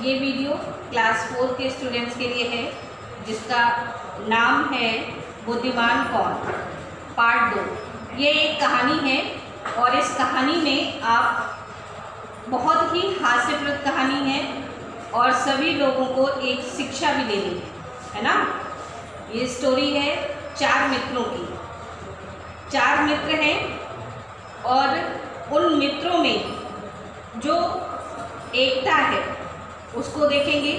ये video class 4 के students के लिए है, जिसका नाम है बुद्धिमान कौन, पार्ट 2। ये एक कहानी है और इस कहानी में आप बहुत ही हास्यप्रद कहानी है और सभी लोगों को एक शिक्षा भी लेनी है ना। ये स्टोरी है 4 मित्रों की। 4 मित्र हैं और उन मित्रों में जो एकता है उसको देखेंगे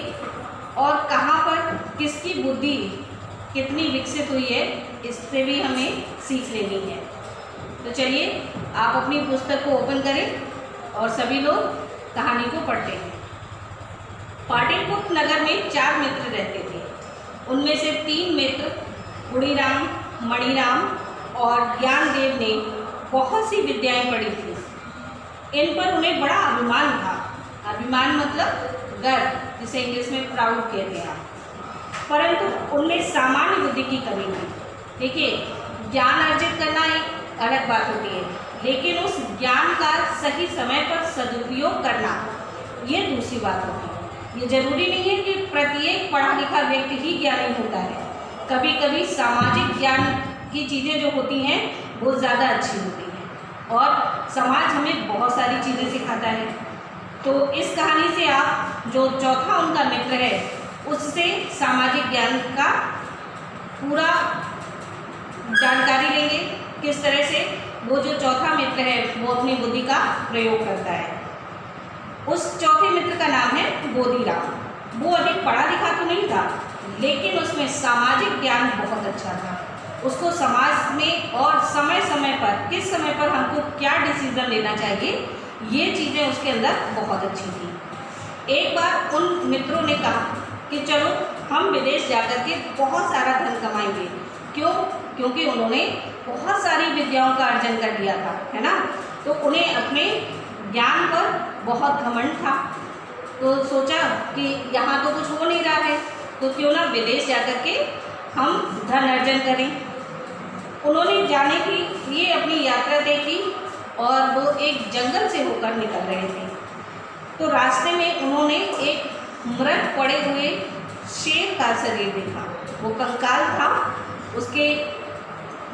और कहाँ पर किसकी बुद्धि कितनी विकसित हुई है, इससे भी हमें सीख लेनी है। तो चलिए आप अपनी पुस्तक को ओपन करें और सभी लोग कहानी को पढ़ते हैं। पाटलिपुत्र नगर में 4 मित्र रहते थे। उनमें से 3 मित्र गुड़ीराम, मणिराम और ज्ञानदेव ने बहुत सी विद्याएं पढ़ी थी। इन पर उन्हें बड़ा अभिमान था। अभिमान मतलब गर्व, जिसे इंग्लिश में प्राउड कहते हैं। परंतु उनमें सामान्य बुद्धि की कमी थी। देखिए, ज्ञान अर्जित करना एक अलग बात होती है, लेकिन उस ज्ञान का सही समय पर सदुपयोग करना ये दूसरी बात होती है। ये जरूरी नहीं है कि प्रत्येक पढ़ा लिखा व्यक्ति ही ज्ञानी होता है। कभी कभी सामाजिक ज्ञान की चीज़ें जो होती हैं वो ज़्यादा अच्छी होती हैं और समाज हमें बहुत सारी चीज़ें सिखाता है। तो इस कहानी से आप जो चौथा उनका मित्र है उससे सामाजिक ज्ञान का पूरा जानकारी लेंगे, किस तरह से वो जो चौथा मित्र है वो अपनी बुद्धि का प्रयोग करता है। उस चौथे मित्र का नाम है बोधीराम। वो अधिक पढ़ा लिखा तो नहीं था, लेकिन उसमें सामाजिक ज्ञान बहुत अच्छा था। उसको समाज में और समय समय पर किस समय पर हमको क्या डिसीजन लेना चाहिए, ये चीज़ें उसके अंदर बहुत अच्छी थी। एक बार उन मित्रों ने कहा कि चलो हम विदेश जाकर के बहुत सारा धन कमाएंगे। क्यों? क्योंकि उन्होंने बहुत सारी विद्याओं का अर्जन कर लिया था, है ना। तो उन्हें अपने ज्ञान पर बहुत घमंड था। तो सोचा कि यहाँ तो कुछ हो नहीं रहा है, तो क्यों ना विदेश जाकर के हम धन अर्जन करें। उन्होंने जाने के लिए अपनी यात्रा तय की और वो एक जंगल से होकर निकल रहे थे। तो रास्ते में उन्होंने एक मृत पड़े हुए शेर का शरीर देखा। वो कंकाल था, उसके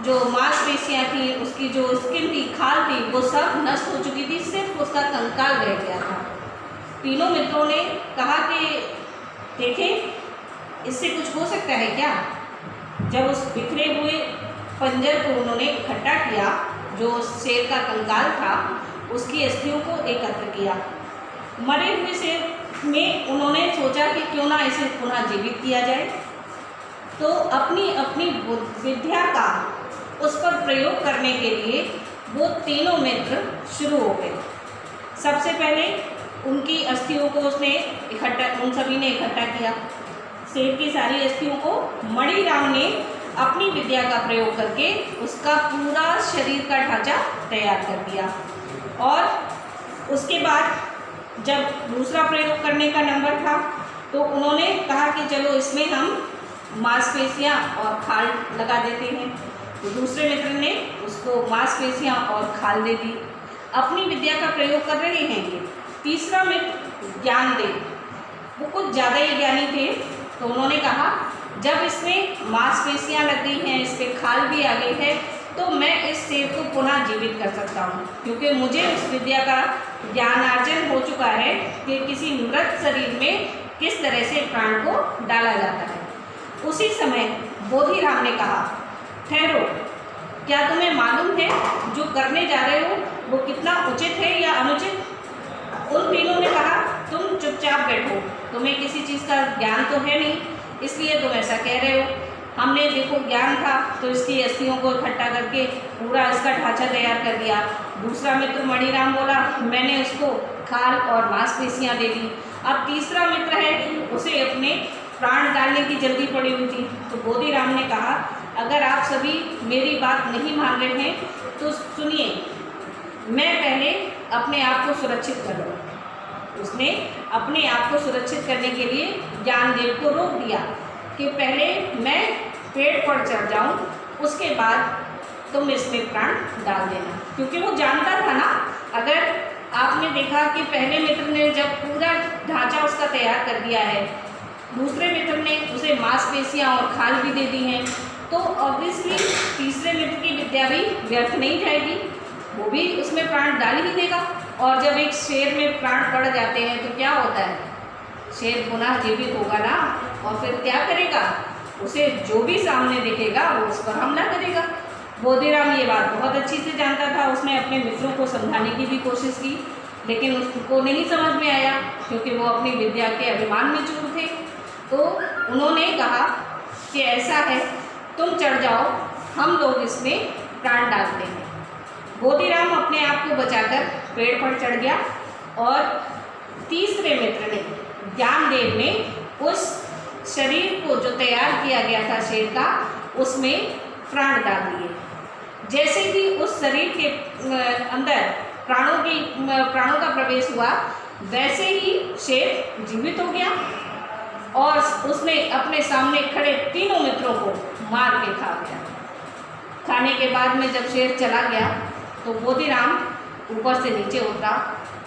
जो मांसपेशियाँ थी, उसकी जो स्किन थी, खाल थी, वो सब नष्ट हो चुकी थी, सिर्फ उसका कंकाल रह गया था। तीनों मित्रों ने कहा कि देखें इससे कुछ हो सकता है क्या। जब उस बिखरे हुए पंजर को उन्होंने इकट्ठा किया, जो शेर का कंकाल था, उसकी अस्थियों को एकत्र किया। मरे हुए शेर में उन्होंने सोचा कि क्यों ना इसे पुनः जीवित किया जाए। तो अपनी अपनी विद्या का उस पर प्रयोग करने के लिए वो तीनों मित्र शुरू हो गए। सबसे पहले उनकी अस्थियों को उन सभी ने इकट्ठा किया। शेर की सारी अस्थियों को मणिराम ने अपनी विद्या का प्रयोग करके उसका पूरा शरीर का ढांचा तैयार कर दिया। और उसके बाद जब दूसरा प्रयोग करने का नंबर था तो उन्होंने कहा कि चलो इसमें हम मांसपेशियाँ और खाल लगा देते हैं। तो दूसरे मित्र ने उसको मांसपेशियाँ और खाल दे दी। अपनी विद्या का प्रयोग कर रहे हैं ये। तीसरा मित्र ज्ञानदेव, वो कुछ ज़्यादा ही ज्ञानी थे। तो उन्होंने कहा जब इसमें मांसपेशियाँ लग गई हैं, इस पर खाल भी आ गई है, तो मैं इस शेर को पुनः जीवित कर सकता हूँ, क्योंकि मुझे उस विद्या का ज्ञानार्जन हो चुका है कि किसी मृत शरीर में किस तरह से प्राण को डाला जाता है। उसी समय बोधीराम ने कहा, ठहरो, क्या तुम्हें मालूम है जो करने जा रहे हो वो कितना उचित है या अनुचित? उन तीनों ने कहा, तुम चुपचाप बैठो, तुम्हें किसी चीज़ का ज्ञान तो है नहीं, इसलिए तुम ऐसा कह रहे हो। हमने देखो ज्ञान था तो इसकी अस्थियों को इकट्ठा करके पूरा इसका ढांचा तैयार कर दिया। दूसरा मित्र मणिराम बोला, मैंने उसको खाल और मांसपेशियाँ दे दी। अब तीसरा मित्र है, उसे अपने प्राण डालने की जल्दी पड़ी हुई थी। तो बोधीराम ने कहा, अगर आप सभी मेरी बात नहीं मान रहे हैं तो सुनिए, मैं पहले अपने आप को सुरक्षित करूँ। उसने अपने आप को सुरक्षित करने के लिए ज्ञानदेव को रोक दिया कि पहले मैं पेड़ पर चढ़ जाऊं, उसके बाद तुम इसमें प्राण डाल देना। क्योंकि वो जानता था ना, अगर आपने देखा कि पहले मित्र ने जब पूरा ढांचा उसका तैयार कर दिया है, दूसरे मित्र ने उसे मांसपेशियाँ और खाल भी दे दी हैं, तो ऑब्वियसली तीसरे मित्र की विद्या भी व्यर्थ नहीं जाएगी, वो भी उसमें प्राण डाल ही देगा। और जब एक शेर में प्राण पड़ जाते हैं तो क्या होता है, शेर पुनः जीवित होगा ना, और फिर क्या करेगा, उसे जो भी सामने दिखेगा वो उस पर हमला करेगा। बोधीराम ये बात बहुत अच्छी से जानता था, उसने अपने मित्रों को समझाने की भी कोशिश की, लेकिन उसको नहीं समझ में आया क्योंकि वो अपनी विद्या के अभिमान में चूर थे। तो उन्होंने कहा कि ऐसा है, तुम चढ़ जाओ, हम लोग इसमें प्राण डालते हैं। बोधीराम अपने आप को बचाकर पेड़ पर चढ़ गया और तीसरे मित्र ने, ज्ञानदेव ने, उस शरीर को जो तैयार किया गया था शेर का, उसमें प्राण डाल दिए। जैसे ही उस शरीर के अंदर प्राणों का प्रवेश हुआ, वैसे ही शेर जीवित हो गया और उसने अपने सामने खड़े तीनों मित्रों को मार के खा गया। खाने के बाद में जब शेर चला गया तो बोधीराम ऊपर से नीचे उतरा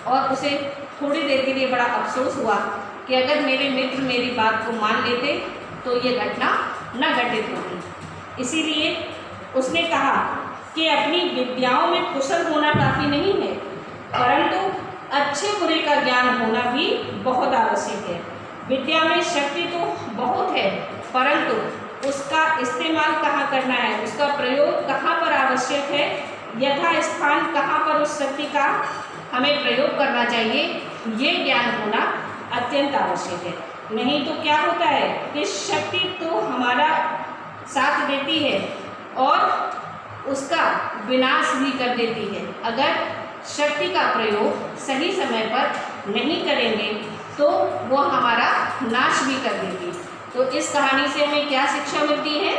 और उसे थोड़ी देर के लिए बड़ा अफसोस हुआ कि अगर मेरे मित्र मेरी बात को मान लेते तो ये घटना न घटित होती। इसीलिए उसने कहा कि अपनी विद्याओं में कुशल होना काफ़ी नहीं है, परंतु अच्छे बुरे का ज्ञान होना भी बहुत आवश्यक है। विद्या में शक्ति तो बहुत है, परंतु उसका इस्तेमाल कहाँ करना है, उसका प्रयोग कहाँ पर आवश्यक है, यथा स्थान कहाँ पर उस शक्ति का हमें प्रयोग करना चाहिए, ये ज्ञान होना अत्यंत आवश्यक है। नहीं तो क्या होता है कि शक्ति तो हमारा साथ देती है और उसका विनाश भी कर देती है। अगर शक्ति का प्रयोग सही समय पर नहीं करेंगे तो वो हमारा नाश भी कर देगी। तो इस कहानी से हमें क्या शिक्षा मिलती है?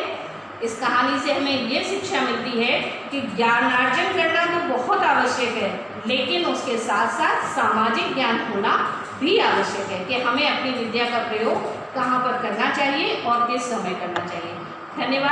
इस कहानी से हमें ये शिक्षा मिलती है कि ज्ञानार्जन करना तो बहुत आवश्यक है, लेकिन उसके साथ साथ सामाजिक ज्ञान होना भी आवश्यक है कि हमें अपनी विद्या का प्रयोग कहाँ पर करना चाहिए और किस समय करना चाहिए। धन्यवाद।